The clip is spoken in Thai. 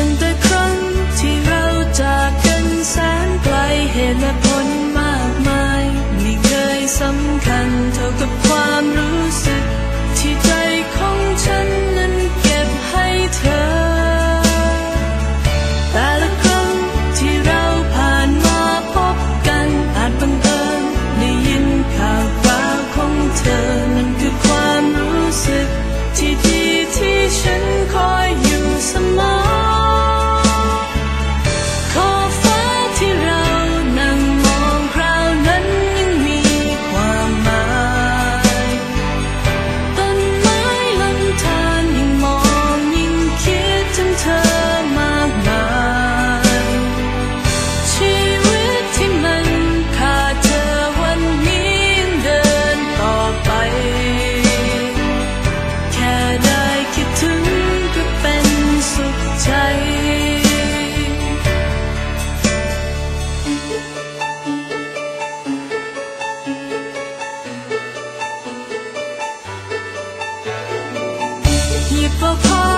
ตั้งแต่ครั้งที่เราจากกันแสนไกลเหตุและผลมากมายไม่เคยสำคัญเท่ากับความรู้สึกที่ใจของฉันนั้นเก็บให้เธอแต่ละครั้งที่เราผ่านมาพบกันอาจบังเอิญได้ยินข่าวคราวของเธอนั่นคือความรู้สึกที่ดีที่ฉันคอยอยู่เสมอขอบฟ้าที่เรานั่งมองคราวนั้นยังมีความหมายต้นไม้ลำธารยิ่งมองยิ่งคิดถึงเธอมากมายชีวิตที่มันขาดเธอวันนี้ยังเดินต่อไปแค่ได้คิดถึงก็เป็นสุขใจหยิบเอา